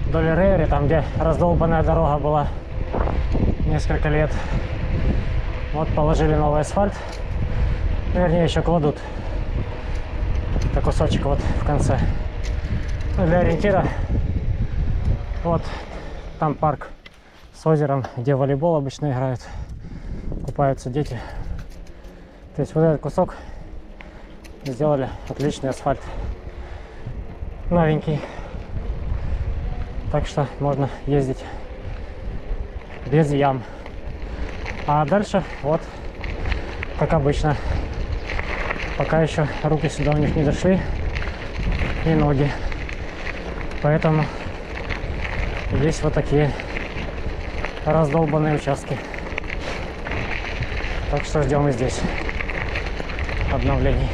вдоль Эрейры, там где раздолбанная дорога была несколько лет. Вот положили новый асфальт. Вернее, еще кладут. Это кусочек вот в конце. Ну, для ориентира. Вот там парк с озером, где волейбол обычно играют. Купаются дети. То есть вот этот кусок сделали отличный асфальт. Новенький. Так что можно ездить без ям. А дальше вот как обычно. Пока еще руки сюда у них не дошли. И ноги. Поэтому есть вот такие раздолбанные участки. Так что ждем и здесь обновлений.